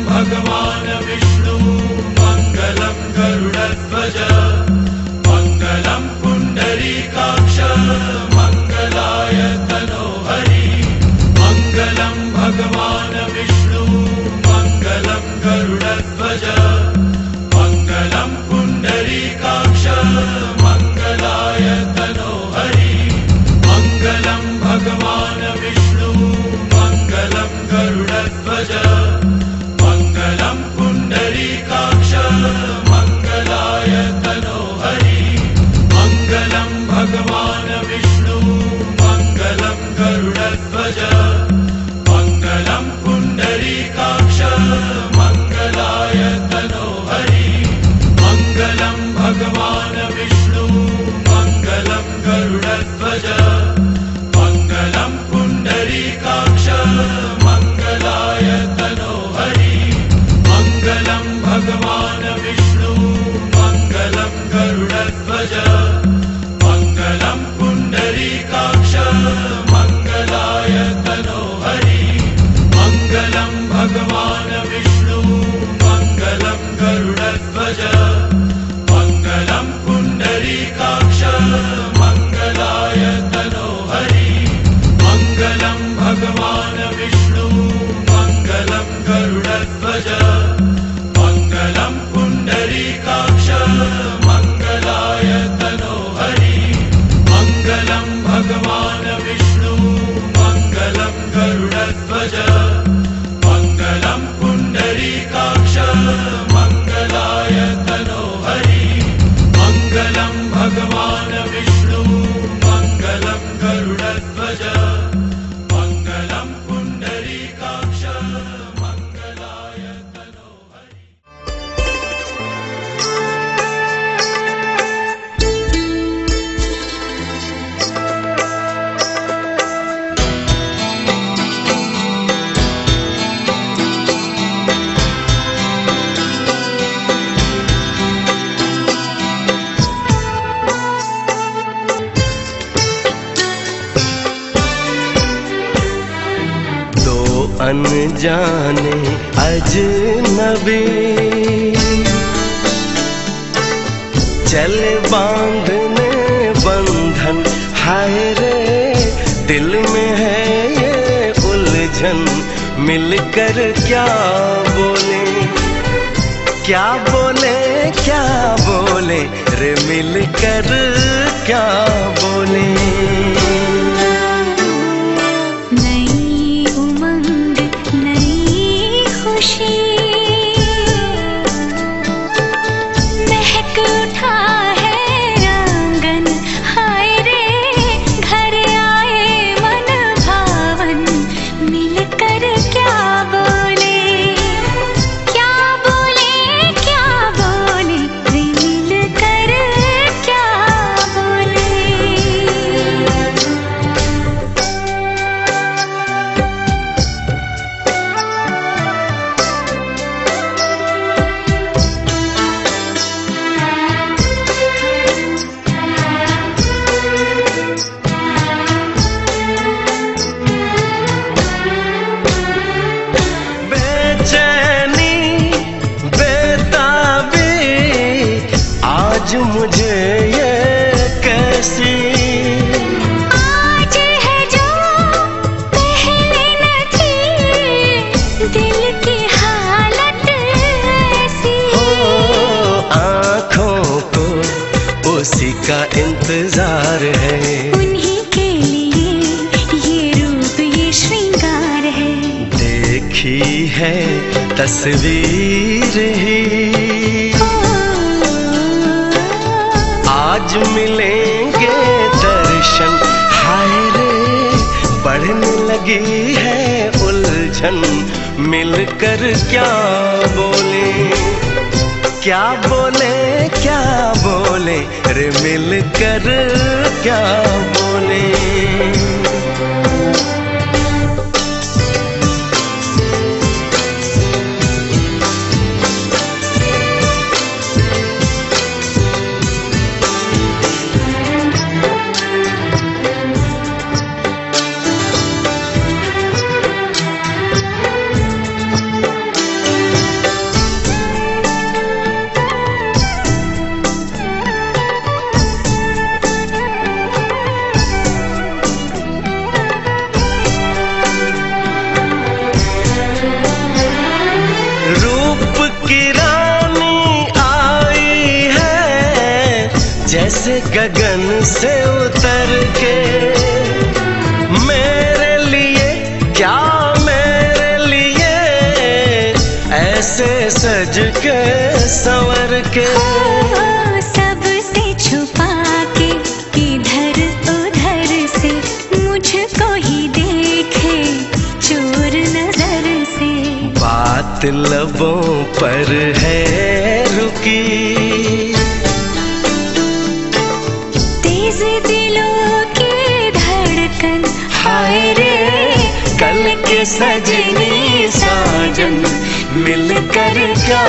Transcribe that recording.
भगवान विष्णु मंगलम गरुड़ध्वज मंगलम पुंडरीकाक्ष मंगलाय तनोहरि मंगलम भगवान विष्णु मंगलम गरुड़ध्वज मंगलम पुंडरीकाक्ष मंगलाय तनोहरि मंगलम भगवान विष्णु मंगलम गरुड़ध्वज मंगलम पुंडरीकाक्ष मंगलाय तनोहरि मंगलम भगवान विष्णु मंगलम गरुड़ध्वज मंगलम पुंडरीकाक्ष मंगलाय तनोहरि मंगलम भगवान विष्णु मंगलम गरुड़ध्वज मंगलम पुंडरीकाक्ष मंगलाय तनोहरि मंगलम भगवान विष्णु मंगलम गरुड़ध्वज मंगलम पुंडरीकाक्ष मंगलाय तनोहरि मंगलम भगवान विष्णु मंगलम गरुड़ध्वज मंगलम पुंडरीकाक्ष मंगलाय तनोहरि मंगलम भगवान विष्णु मंगलम गरुड़ध्वज मंगलम पुंडरीकाक्ष मंगलाय तनोहरि मंगलम भगवान विष्णु मंगलम गरुड़ध्वज मंगलम पुंडरीकाक्ष मंगलाय तनोहरि मंगलम भगवान विष्णु मंगलम गरुड़ध्वज मंगलम पुंडरीकाक्ष मंगलाय तनोहरि। अनजाने अजनबी चले बांधने बंधन, हाय रे दिल में है ये उलझन, मिलकर क्या बोले क्या बोले क्या बोले रे, मिलकर क्या बोले। क्या बोले है। उन्हीं के लिए ये रूप ये श्रृंगार है। देखी है तस्वीर ही, आज मिलेंगे दर्शन। हाय रे बढ़ने लगी है उलझन, मिलकर क्या बोले, क्या बोले, क्या बोले रे मिलकर क्या बोले। जैसे गगन से उतर के, मेरे लिए क्या मेरे लिए ऐसे सज के संवर के। सबसे छुपा के इधर उधर से मुझको ही देखे चोर नजर से। बात लबों पर है रुकी, दिलों की धड़कन। हाय रे कल के सजनी साजन, मिलकर क्या